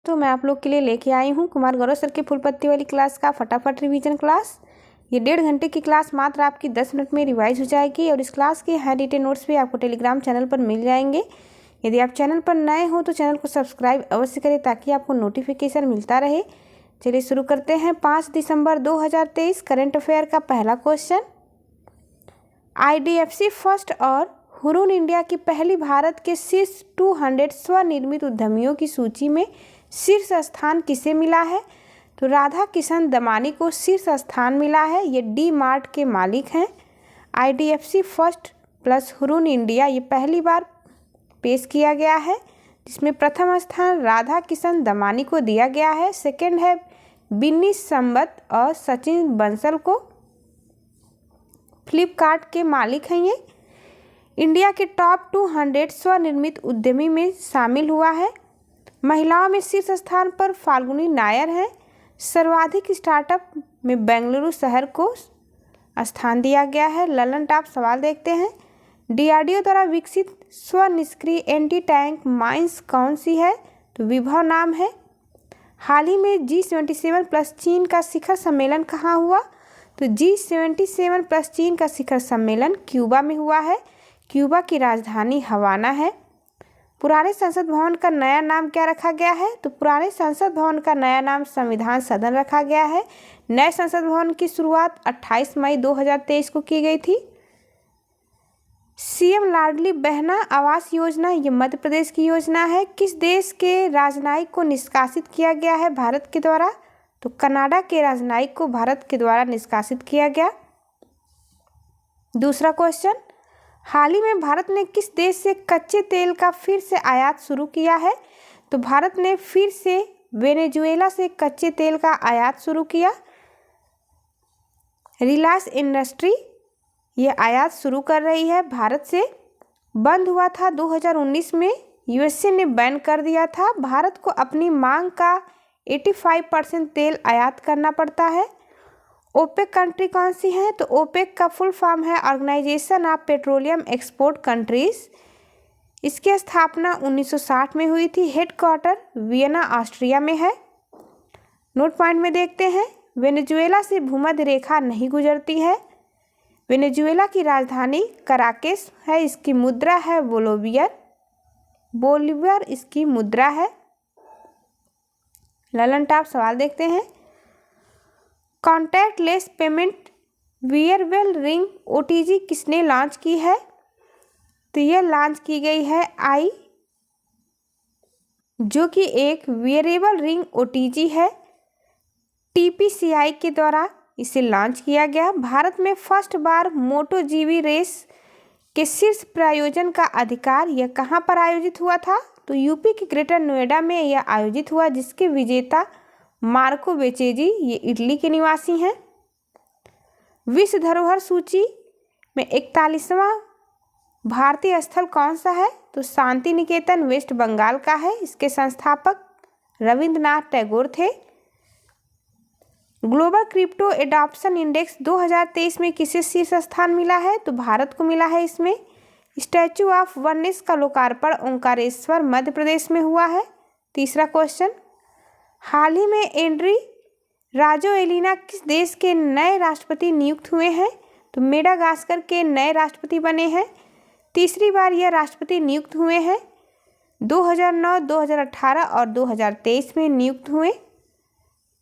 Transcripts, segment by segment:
तो मैं आप लोग के लिए लेके आई हूँ कुमार गौरव सर के फुल पत्ती वाली क्लास का फटाफट रिवीजन क्लास। ये 1.5 घंटे की क्लास मात्र आपकी 10 मिनट में रिवाइज हो जाएगी और इस क्लास के हैंड रिटेन नोट्स भी आपको टेलीग्राम चैनल पर मिल जाएंगे। यदि आप चैनल पर नए हो तो चैनल को सब्सक्राइब अवश्य करें ताकि आपको नोटिफिकेशन मिलता रहे। चलिए शुरू करते हैं। 5 दिसंबर 2023 करंट अफेयर का पहला क्वेश्चन। IDFC फर्स्ट और हुरून इंडिया की पहली भारत के शीर्ष 200 स्वनिर्मित उद्यमियों की सूची में शीर्ष स्थान किसे मिला है? तो राधा किशन दमानी को शीर्ष स्थान मिला है। ये डी मार्ट के मालिक हैं। IDFC first plus Hurun India ये पहली बार पेश किया गया है, जिसमें प्रथम स्थान राधा किशन दमानी को दिया गया है। सेकंड है बिन्नी संबत और सचिन बंसल को। फ्लिपकार्ट के मालिक हैं। ये इंडिया के टॉप 200 स्वनिर्मित उद्यमी में शामिल हुआ है। महिलाओं में शीर्ष स्थान पर फाल्गुनी नायर हैं। सर्वाधिक स्टार्टअप में बेंगलुरु शहर को स्थान दिया गया है। ललन टॉप सवाल देखते हैं। DRDO द्वारा विकसित स्वनिष्क्रिय एंटी टैंक माइंस कौन सी है? तो विभव नाम है। हाल ही में G77 प्लस चीन का शिखर सम्मेलन कहाँ हुआ? तो G77 प्लस चीन का शिखर सम्मेलन क्यूबा में हुआ है। क्यूबा की राजधानी हवाना है। पुराने संसद भवन का नया नाम क्या रखा गया है? तो पुराने संसद भवन का नया नाम संविधान सदन रखा गया है। नए संसद भवन की शुरुआत 28 मई 2023 को की गई थी। CM लाडली बहना आवास योजना ये मध्य प्रदेश की योजना है। किस देश के राजनयिक को निष्कासित किया गया है भारत के द्वारा? तो कनाडा के राजनयिक को भारत के द्वारा निष्कासित किया गया। दूसरा क्वेश्चन, हाल ही में भारत ने किस देश से कच्चे तेल का फिर से आयात शुरू किया है? तो भारत ने फिर से वेनेजुएला से कच्चे तेल का आयात शुरू किया। रिलायंस इंडस्ट्री ये आयात शुरू कर रही है भारत से। बंद हुआ था 2019 में, USA ने बैन कर दिया था। भारत को अपनी मांग का 85% तेल आयात करना पड़ता है। ओपेक कंट्री कौन सी है? तो ओपेक का फुल फॉर्म है organisation of petroleum export countries. इसकी स्थापना 1960 में हुई थी। हेडक्वार्टर वियना ऑस्ट्रिया में है। नोट पॉइंट में देखते हैं। वेनेजुएला से भूमध्य रेखा नहीं गुजरती है। वेनेजुएला की राजधानी कराकेस है। इसकी मुद्रा है बोलिवियर इसकी मुद्रा है। ललन टॉप सवाल देखते हैं। Contactless payment wearable ring OTG किसने लॉन्च की है? तो यह लॉन्च की गई है जो कि एक वियरेबल रिंग OTG है। TPCI के द्वारा इसे लॉन्च किया गया। भारत में फर्स्ट बार MotoGP रेस के शीर्ष प्रायोजन का अधिकार यह कहाँ पर आयोजित हुआ था? तो यूपी के ग्रेटर नोएडा में यह आयोजित हुआ, जिसके विजेता मार्को बेचेजी ये इटली के निवासी हैं। विश्व धरोहर सूची में 41वां भारतीय स्थल कौन सा है? तो शांति निकेतन वेस्ट बंगाल का है। इसके संस्थापक रविंद्रनाथ टैगोर थे। ग्लोबल क्रिप्टो एडॉप्शन इंडेक्स 2023 में किसे शीर्ष स्थान मिला है? तो भारत को मिला है। इसमें स्टैचू ऑफ वननेस का लोकार्पण ओंकारेश्वर मध्य प्रदेश में हुआ है। तीसरा क्वेश्चन, हाल ही में एंड्री राजोएलिना किस देश के नए राष्ट्रपति नियुक्त हुए हैं? तो मेडागास्कर के नए राष्ट्रपति बने हैं। तीसरी बार यह राष्ट्रपति नियुक्त हुए हैं। 2009, 2018 और 2023 में नियुक्त हुए।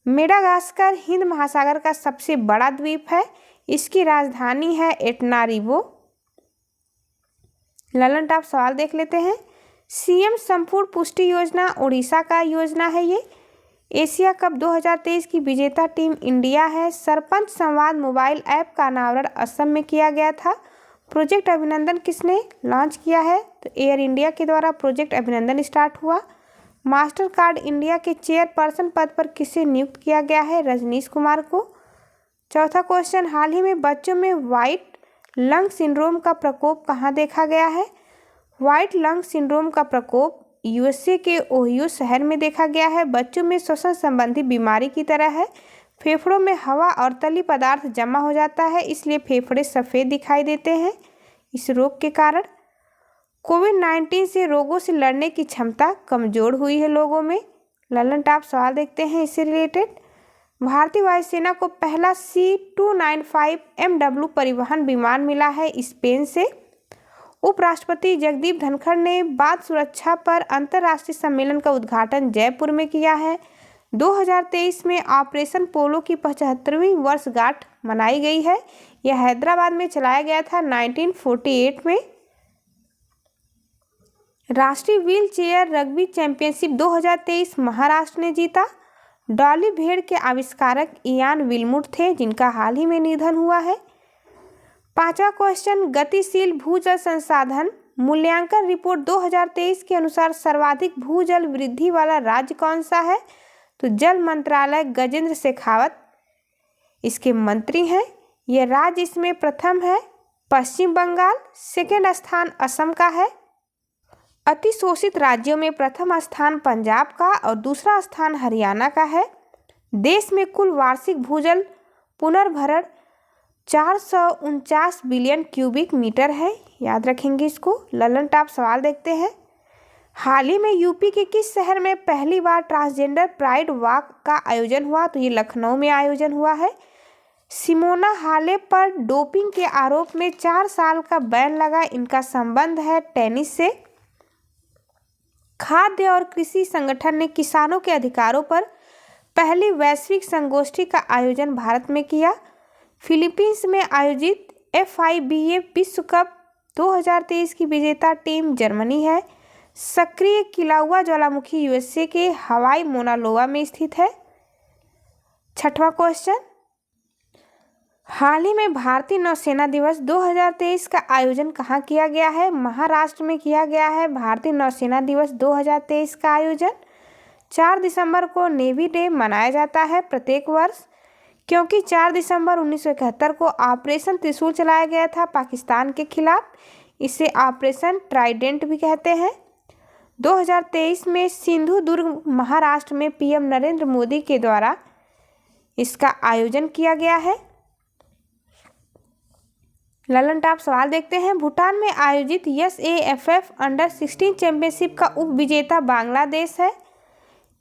मेडागास्कर हिंद महासागर का सबसे बड़ा द्वीप है। इसकी राजधानी है एटनारिबो। ललन टॉप सवाल देख लेते हैं। CM संपूर्ण पुष्टि योजना उड़ीसा का योजना है। ये एशिया कप 2023 की विजेता टीम इंडिया है। सरपंच संवाद मोबाइल ऐप का अनावरण असम में किया गया था। प्रोजेक्ट अभिनंदन किसने लॉन्च किया है? तो एयर इंडिया के द्वारा प्रोजेक्ट अभिनंदन स्टार्ट हुआ। मास्टर कार्ड इंडिया के चेयरपर्सन पद पर किसे नियुक्त किया गया है? रजनीश कुमार को। चौथा क्वेश्चन, हाल ही में बच्चों में व्हाइट लंग सिंड्रोम का प्रकोप कहाँ देखा गया है? व्हाइट लंग सिंड्रोम का प्रकोप USA के ओहियो शहर में देखा गया है। बच्चों में श्वसन संबंधी बीमारी की तरह है। फेफड़ों में हवा और तली पदार्थ जमा हो जाता है, इसलिए फेफड़े सफ़ेद दिखाई देते हैं। इस रोग के कारण कोविड-19 से रोगों से लड़ने की क्षमता कमजोर हुई है लोगों में। ललन टॉप सवाल देखते हैं इससे रिलेटेड। भारतीय वायुसेना को पहला C-295 MW परिवहन विमान मिला है स्पेन से। उपराष्ट्रपति जगदीप धनखड़ ने बात सुरक्षा पर अंतर्राष्ट्रीय सम्मेलन का उद्घाटन जयपुर में किया है। 2023 में ऑपरेशन पोलो की 75वीं वर्षगांठ मनाई गई है। यह हैदराबाद में चलाया गया था 1948 में। राष्ट्रीय wheel chair rugby championship 2023 Maharashtra ने जीता। डॉली भेड़ के आविष्कारक इयान विल्मुर थे, जिनका हाल ही में निधन हुआ है। 5वां क्वेश्चन, गतिशील भूजल संसाधन मूल्यांकन रिपोर्ट 2023 के अनुसार सर्वाधिक भूजल वृद्धि वाला राज्य कौन सा है? तो जल मंत्रालय गजेंद्र शेखावत इसके मंत्री हैं। यह राज्य इसमें प्रथम है पश्चिम बंगाल, सेकेंड स्थान असम का है। अतिशोषित राज्यों में प्रथम स्थान पंजाब का और दूसरा स्थान हरियाणा का है। देश में कुल वार्षिक भूजल पुनर्भरण 449 बिलियन क्यूबिक मीटर है, याद रखेंगे इसको। ललन टॉप सवाल देखते हैं। हाल ही में यूपी के किस शहर में पहली बार ट्रांसजेंडर प्राइड वॉक का आयोजन हुआ? तो ये लखनऊ में आयोजन हुआ है। सिमोना हालेप पर डोपिंग के आरोप में 4 साल का बैन लगा, इनका संबंध है टेनिस से। खाद्य और कृषि संगठन ने किसानों के अधिकारों पर पहली वैश्विक संगोष्ठी का आयोजन भारत में किया। फिलीपींस में आयोजित FIBA विश्व कप 2023 की विजेता टीम जर्मनी है। सक्रिय किलाउआ ज्वालामुखी USA के हवाई मोनालोवा में स्थित है। 6वां क्वेश्चन, हाल ही में भारतीय नौसेना दिवस 2023 का आयोजन कहाँ किया गया है? महाराष्ट्र में किया गया है भारतीय नौसेना दिवस 2023 का आयोजन। 4 दिसंबर को नेवी डे मनाया जाता है प्रत्येक वर्ष, क्योंकि 4 दिसंबर 1971 को ऑपरेशन त्रिशूल चलाया गया था पाकिस्तान के खिलाफ। इसे ऑपरेशन ट्राइडेंट भी कहते हैं। 2023 में सिंधुदुर्ग महाराष्ट्र में PM नरेंद्र मोदी के द्वारा इसका आयोजन किया गया है। ललन टॉप सवाल देखते हैं। भूटान में आयोजित SAFF अंडर-16 चैंपियनशिप का उप विजेता बांग्लादेश है।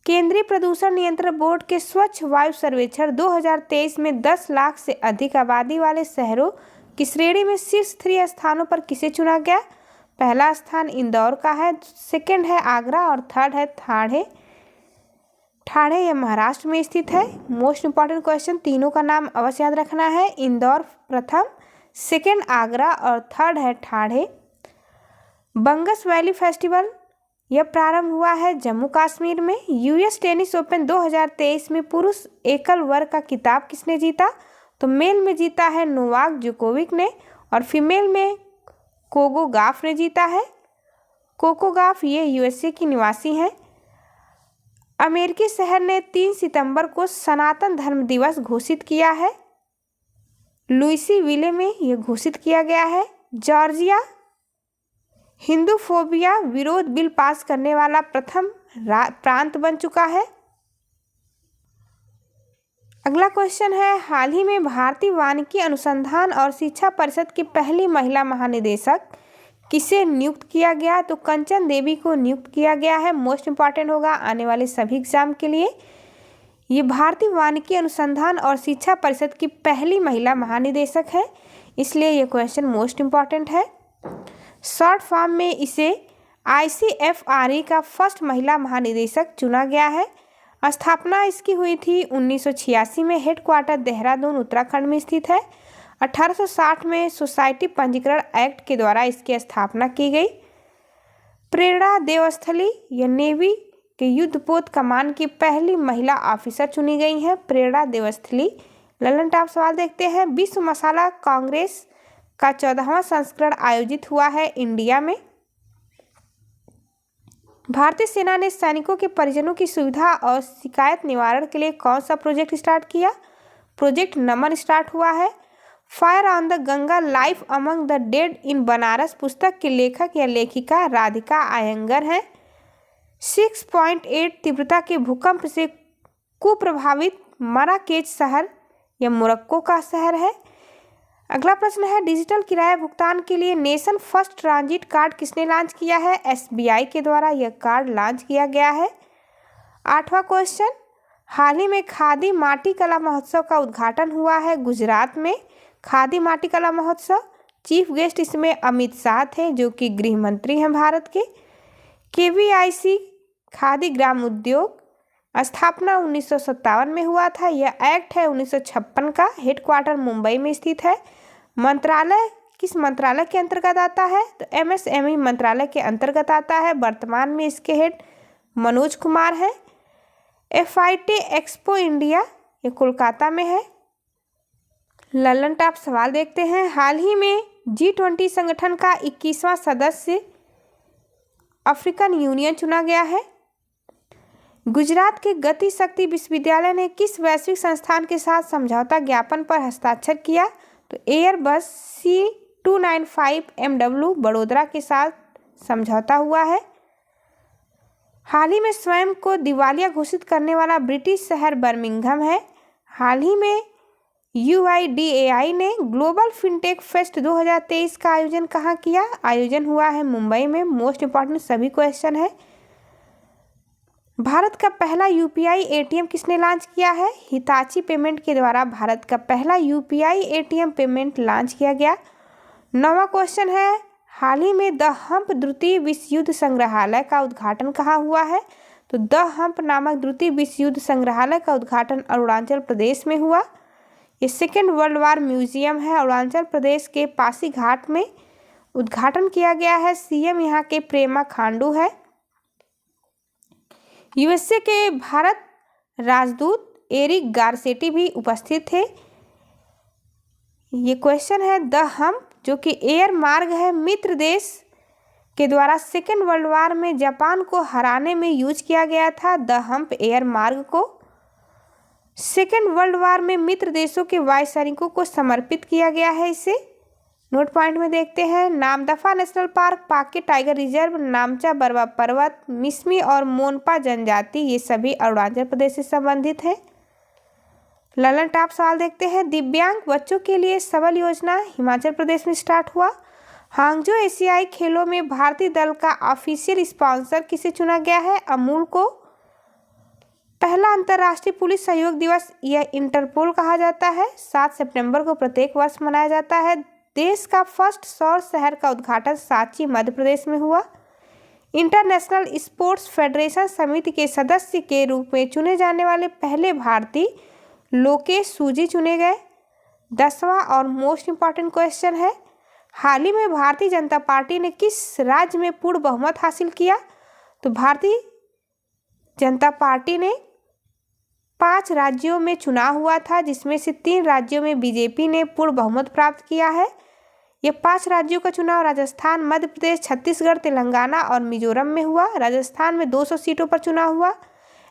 केंद्रीय प्रदूषण नियंत्रण बोर्ड के स्वच्छ वायु सर्वेक्षण 2023 में 10 लाख से अधिक आबादी वाले शहरों की श्रेणी में शीर्ष 3 स्थानों पर किसे चुना गया? पहला स्थान इंदौर का है, सेकंड है आगरा और थर्ड है ठाणे। ठाणे यह महाराष्ट्र में स्थित है। मोस्ट इंपॉर्टेंट क्वेश्चन, तीनों का नाम अवश्य याद रखना है। इंदौर प्रथम, सेकंड आगरा और थर्ड है ठाणे। बंगस वैली फेस्टिवल यह प्रारंभ हुआ है जम्मू कश्मीर में। US टेनिस ओपन 2023 में पुरुष एकल वर्ग का खिताब किसने जीता? तो मेल में जीता है नोवाक जोकोविक ने और फीमेल में कोको गॉफ ने जीता है। कोको गॉफ ये USA की निवासी हैं। अमेरिकी शहर ने 3 सितंबर को सनातन धर्म दिवस घोषित किया है। लुइसविले में यह घोषित किया गया है। जॉर्जिया हिंदूफोबिया विरोध बिल पास करने वाला प्रथम प्रांत बन चुका है। अगला क्वेश्चन है, हाल ही में भारतीय वानिकी अनुसंधान और शिक्षा परिषद की पहली महिला महानिदेशक किसे नियुक्त किया गया? तो कंचन देवी को नियुक्त किया गया है। मोस्ट इंपॉर्टेंट होगा आने वाले सभी एग्जाम के लिए। ये भारतीय वानिकी अनुसंधान और शिक्षा परिषद की पहली महिला महानिदेशक है, इसलिए ये क्वेश्चन मोस्ट इंपॉर्टेंट है। शॉर्ट फॉर्म में इसे ICFRE का फर्स्ट महिला महानिदेशक चुना गया है। स्थापना इसकी हुई थी 1986 में। हेडक्वार्टर देहरादून उत्तराखंड में स्थित है। 1860 में सोसाइटी पंजीकरण एक्ट के द्वारा इसकी स्थापना की गई। प्रेरणा देवस्थली यह नेवी के युद्धपोत कमान की पहली महिला ऑफिसर चुनी गई हैं, प्रेरणा देवस्थली। ललन टॉप सवाल देखते हैं। विश्व मसाला कांग्रेस का 14वां संस्करण आयोजित हुआ है इंडिया में। भारतीय सेना ने सैनिकों के परिजनों की सुविधा और शिकायत निवारण के लिए कौन सा प्रोजेक्ट स्टार्ट किया? प्रोजेक्ट नमन स्टार्ट हुआ है। Fire on the Ganga life among the dead in Banaras पुस्तक के लेखक या लेखिका राधिका आयंगर हैं। 6.8 तीव्रता के भूकंप से कुप्रभावित मराकेच शहर यह मोरक्को का शहर है। अगला प्रश्न है, डिजिटल किराया भुगतान के लिए नेशन फर्स्ट ट्रांजिट कार्ड किसने लॉन्च किया है? SBI के द्वारा यह कार्ड लॉन्च किया गया है। 8वां क्वेश्चन, हाल ही में खादी माटी कला महोत्सव का उद्घाटन हुआ है गुजरात में। खादी माटी कला महोत्सव, चीफ गेस्ट इसमें अमित शाह थे जो कि गृह मंत्री हैं भारत के। KVIC खादी ग्राम उद्योग, स्थापना 1957 में हुआ था। यह एक्ट है 1956 का। हेडक्वार्टर मुंबई में स्थित है। मंत्रालय किस मंत्रालय के अंतर्गत आता है? तो MSME मंत्रालय के अंतर्गत आता है। वर्तमान में इसके हेड मनोज कुमार है। FIT एक्सपो इंडिया, ये कोलकाता में है। ललन टॉप सवाल देखते हैं। हाल ही में G20 संगठन का 21वां सदस्य अफ्रीकन यूनियन चुना गया है। गुजरात के गति शक्ति विश्वविद्यालय ने किस वैश्विक संस्थान के साथ समझौता ज्ञापन पर हस्ताक्षर किया? तो एयरबस C295 MW बड़ोदरा के साथ समझौता हुआ है। हाल ही में स्वयं को दिवालिया घोषित करने वाला ब्रिटिश शहर बर्मिंघम है। हाल ही में UIDAI ने ग्लोबल फिनटेक फेस्ट 2023 का आयोजन कहाँ किया? आयोजन हुआ है मुंबई में। मोस्ट इंपॉर्टेंट सभी क्वेश्चन है। भारत का पहला UPI ATM किसने लॉन्च किया है? हिताची पेमेंट के द्वारा भारत का पहला UPI ATM पेमेंट लॉन्च किया गया। 9वां क्वेश्चन है, हाल ही में द हम्प द्वितीय विश्व युद्ध संग्रहालय का उद्घाटन कहाँ हुआ है? तो द हम्प नामक द्वितीय विश्व युद्ध संग्रहालय का उद्घाटन अरुणाचल प्रदेश में हुआ। ये सेकेंड वर्ल्ड वार म्यूजियम है। अरुणाचल प्रदेश के पासीघाट में उद्घाटन किया गया है। CM यहाँ के प्रेमा खांडू है। USA के भारत राजदूत एरिक गारसेटी भी उपस्थित थे। ये क्वेश्चन है, द हम्प जो कि एयर मार्ग है, मित्र देश के द्वारा सेकेंड वर्ल्ड वार में जापान को हराने में यूज किया गया था। द हम्प एयर मार्ग को सेकेंड वर्ल्ड वार में मित्र देशों के वायु सैनिकों को समर्पित किया गया है। इसे नोट पॉइंट में देखते हैं। नामदफा नेशनल पार्क, पाके टाइगर रिजर्व, नामचा बरवा पर्वत, मिसमी और मोनपा जनजाति, ये सभी अरुणाचल प्रदेश से संबंधित हैं। ललन टॉप सवाल देखते हैं। दिव्यांग बच्चों के लिए सबल योजना हिमाचल प्रदेश में स्टार्ट हुआ। हांगजो एशियाई खेलों में भारतीय दल का ऑफिशियल स्पॉन्सर किसे चुना गया है? अमूल को। पहला अंतर्राष्ट्रीय पुलिस सहयोग दिवस, यह इंटरपोल कहा जाता है, 7 सितंबर को प्रत्येक वर्ष मनाया जाता है। देश का फर्स्ट सौर शहर का उद्घाटन सांची मध्य प्रदेश में हुआ। इंटरनेशनल स्पोर्ट्स फेडरेशन समिति के सदस्य के रूप में चुने जाने वाले पहले भारतीय लोकेश सूजी चुने गए। 10वां और मोस्ट इंपॉर्टेंट क्वेश्चन है, हाल ही में भारतीय जनता पार्टी ने किस राज्य में पूर्ण बहुमत हासिल किया? तो भारतीय जनता पार्टी ने 5 राज्यों में चुनाव हुआ था, जिसमें से 3 राज्यों में BJP ने पूर्ण बहुमत प्राप्त किया है। ये 5 राज्यों का चुनाव राजस्थान, मध्य प्रदेश, छत्तीसगढ़, तेलंगाना और मिजोरम में हुआ। राजस्थान में 200 सीटों पर चुनाव हुआ।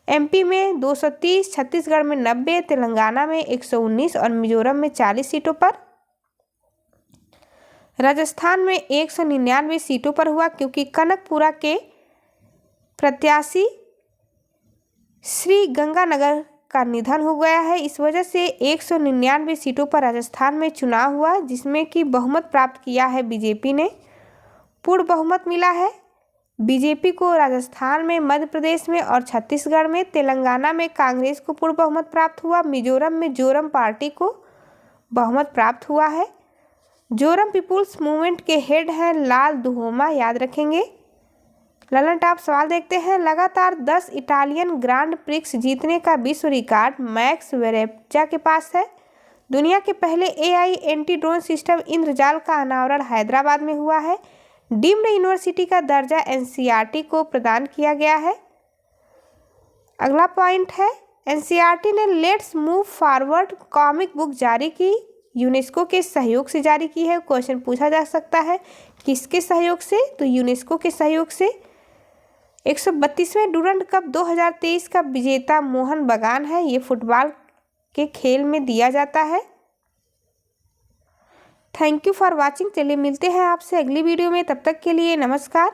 MP में 230, छत्तीसगढ़ में 90, तेलंगाना में 119 और मिजोरम में 40 सीटों पर। राजस्थान में 199 सीटों पर हुआ, क्योंकि कनकपुरा के प्रत्याशी श्री गंगानगर का निधन हो गया है। इस वजह से 199 सीटों पर राजस्थान में चुनाव हुआ, जिसमें कि बहुमत प्राप्त किया है BJP ने। पूर्ण बहुमत मिला है BJP को राजस्थान में, मध्य प्रदेश में और छत्तीसगढ़ में। तेलंगाना में कांग्रेस को पूर्ण बहुमत प्राप्त हुआ। मिजोरम में जोरम पार्टी को बहुमत प्राप्त हुआ है। जोरम पीपुल्स मूवमेंट के हेड हैं लाल दुहोमा, याद रखेंगे। ललन टॉप सवाल देखते हैं। लगातार 10 इटालियन ग्रांड प्रिक्स जीतने का विश्व रिकॉर्ड मैक्स वेरेप्चा के पास है। दुनिया के पहले AI एंटी ड्रोन सिस्टम इंद्रजाल का अनावरण हैदराबाद में हुआ है। डीम्ड यूनिवर्सिटी का दर्जा NCERT को प्रदान किया गया है। अगला पॉइंट है, NCERT ने let's move forward comic book जारी की, यूनेस्को के सहयोग से जारी की है। क्वेश्चन पूछा जा सकता है किसके सहयोग से? तो यूनेस्को के सहयोग से। 132वें डूरंड कप 2023 का विजेता मोहन बगान है। ये फुटबॉल के खेल में दिया जाता है। Thank you for watching. चलिए मिलते हैं आपसे अगली वीडियो में, तब तक के लिए नमस्कार।